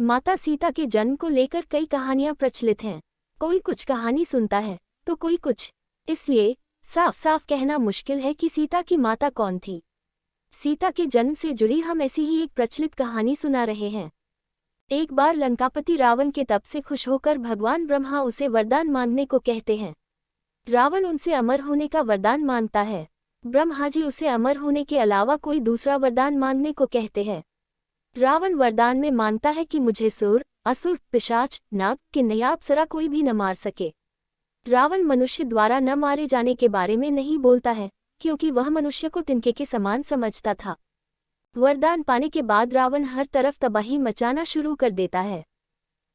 माता सीता के जन्म को लेकर कई कहानियां प्रचलित हैं। कोई कुछ कहानी सुनता है तो कोई कुछ। इसलिए साफ साफ कहना मुश्किल है कि सीता की माता कौन थी। सीता के जन्म से जुड़ी हम ऐसी ही एक प्रचलित कहानी सुना रहे हैं। एक बार लंकापति रावण के तप से खुश होकर भगवान ब्रह्मा उसे वरदान मांगने को कहते हैं। रावण उनसे अमर होने का वरदान मांगता है। ब्रह्मा जी उसे अमर होने के अलावा कोई दूसरा वरदान मांगने को कहते हैं। रावण वरदान में मांगता है कि मुझे सुर, असुर, पिशाच, नाग, किन्नया, अप्सरा कोई भी न मार सके। रावण मनुष्य द्वारा न मारे जाने के बारे में नहीं बोलता है, क्योंकि वह मनुष्य को तिनके के समान समझता था। वरदान पाने के बाद रावण हर तरफ तबाही मचाना शुरू कर देता है।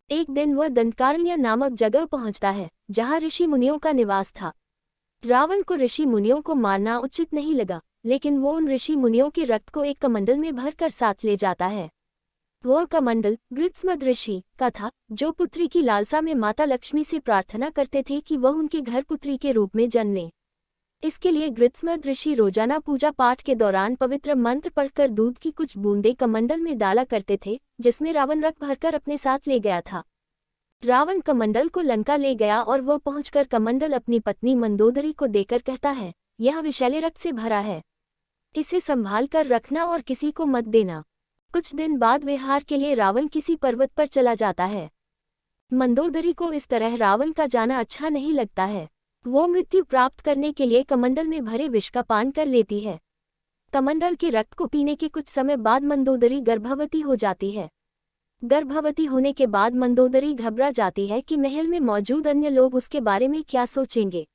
एक दिन वह दंडकारण्य नामक जगह पहुंचता है, जहां ऋषि मुनियों का निवास था। रावण को ऋषि मुनियों को मारना उचित नहीं लगा, लेकिन वो उन ऋषि मुनियों के रक्त को एक कमंडल में भरकर साथ ले जाता है। वह कमंडल गृत्समद ऋषि का था, जो पुत्री की लालसा में माता लक्ष्मी से प्रार्थना करते थे कि वह उनके घर पुत्री के रूप में जन्म ले। इसके लिए गृत्समद ऋषि रोजाना पूजा पाठ के दौरान पवित्र मंत्र पढ़कर दूध की कुछ बूंदें कमंडल में डाला करते थे, जिसमें रावण रक्त भरकर अपने साथ ले गया था। रावण कमंडल को लंका ले गया और वह पहुंचकर कमंडल अपनी पत्नी मंदोदरी को देकर कहता है, यह विषैले रक्त से भरा है, इसे संभाल कर रखना और किसी को मत देना। कुछ दिन बाद विहार के लिए रावण किसी पर्वत पर चला जाता है। मंदोदरी को इस तरह रावण का जाना अच्छा नहीं लगता है। वो मृत्यु प्राप्त करने के लिए कमंडल में भरे विष का पान कर लेती है। कमंडल के रक्त को पीने के कुछ समय बाद मंदोदरी गर्भवती हो जाती है। गर्भवती होने के बाद मंदोदरी घबरा जाती है कि महल में मौजूद अन्य लोग उसके बारे में क्या सोचेंगे।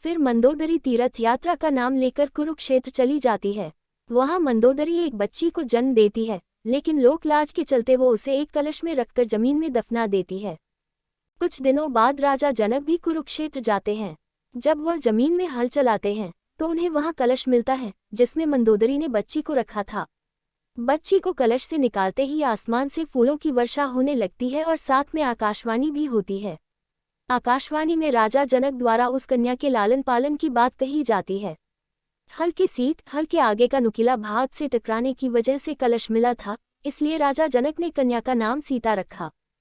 फिर मंदोदरी तीर्थ यात्रा का नाम लेकर कुरुक्षेत्र चली जाती है। वहां मंदोदरी एक बच्ची को जन्म देती है, लेकिन लोक लाज के चलते वो उसे एक कलश में रखकर जमीन में दफना देती है। कुछ दिनों बाद राजा जनक भी कुरुक्षेत्र जाते हैं। जब वह जमीन में हल चलाते हैं तो उन्हें वहां कलश मिलता है, जिसमें मंदोदरी ने बच्ची को रखा था। बच्ची को कलश से निकालते ही आसमान से फूलों की वर्षा होने लगती है और साथ में आकाशवाणी भी होती है। आकाशवाणी में राजा जनक द्वारा उस कन्या के लालन पालन की बात कही जाती है। हल की सीट हल के आगे का नुकीला भाग से टकराने की वजह से कलश मिला था, इसलिए राजा जनक ने कन्या का नाम सीता रखा।